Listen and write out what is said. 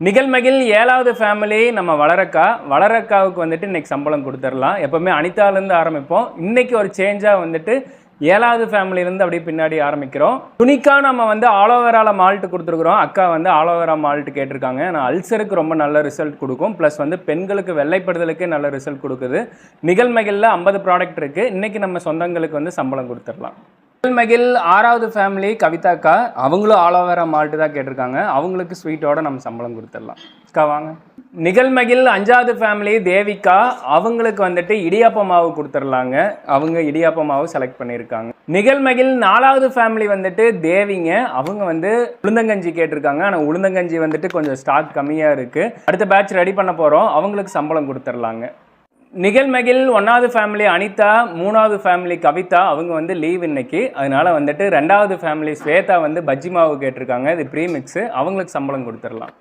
நிகழ்மகிழ் 7வது ஃபேமிலி நம்ம வளரக்காவுக்கு வந்துட்டு இன்னைக்கு சம்பளம் கொடுத்துடலாம். எப்பவுமே அனிதாலேருந்து ஆரம்பிப்போம். இன்னைக்கு ஒரு சேஞ்சாக வந்துட்டு 7வது ஃபேமிலியிலேருந்து அப்படியே பின்னாடி ஆரம்பிக்கிறோம். துணிக்கா நம்ம வந்து ஆலோவேரால மால்ட் கொடுத்துருக்குறோம். அக்கா வந்து ஆலோவேரா மால்ட் கேட்டிருக்காங்க. ஆனால் அல்சருக்கு ரொம்ப நல்ல ரிசல்ட் கொடுக்கும். ப்ளஸ் வந்து பெண்களுக்கு வெள்ளைப்படுதலுக்கு நல்ல ரிசல்ட் கொடுக்குது. நிகழ்மகிழில் 50 ப்ராடக்ட் இருக்குது. இன்னைக்கு நம்ம சொந்தங்களுக்கு வந்து சம்பளம் கொடுத்துடலாம். நிகழ்மகிழ் 6வது ஃபேமிலி கவிதாக்கா, அவங்களும் ஆலோவேரா மால்ட்டு தான் கேட்டிருக்காங்க. அவங்களுக்கு ஸ்வீட்டோட நம்ம சம்பளம் கொடுத்துடலாம். அக்கா வாங்க. நிகழ்மகிழ் 5வது ஃபேமிலி தேவிகா, அவங்களுக்கு வந்துட்டு இடியாப்ப மாவு கொடுத்துடலாங்க. அவங்க இடியாப்ப மாவு செலக்ட் பண்ணியிருக்காங்க. நிகழ்மகிழ் 4வது ஃபேமிலி வந்துட்டு தேவிங்க, அவங்க வந்து உளுந்தங்கஞ்சி கேட்டிருக்காங்க. ஆனால் உளுந்தங்கஞ்சி வந்துட்டு கொஞ்சம் ஸ்டாக் கம்மியாக இருக்குது. அடுத்த பேட்ச் ரெடி பண்ண போகிறோம். அவங்களுக்கு சம்பளம் கொடுத்துடலாங்க. நிகழ்மகிழ் 1வது ஃபேமிலி அனிதா, 3வது ஃபேமிலி கவிதா, அவங்க வந்து லீவ் இன்னைக்கு. அதனால வந்துட்டு 2வது ஃபேமிலி ஸ்வேதா வந்து பஜ்ஜி மாவு கேட்டிருக்காங்க. இது ப்ரீமிக்ஸு. அவங்களுக்கு சம்பளம் கொடுத்துடலாம்.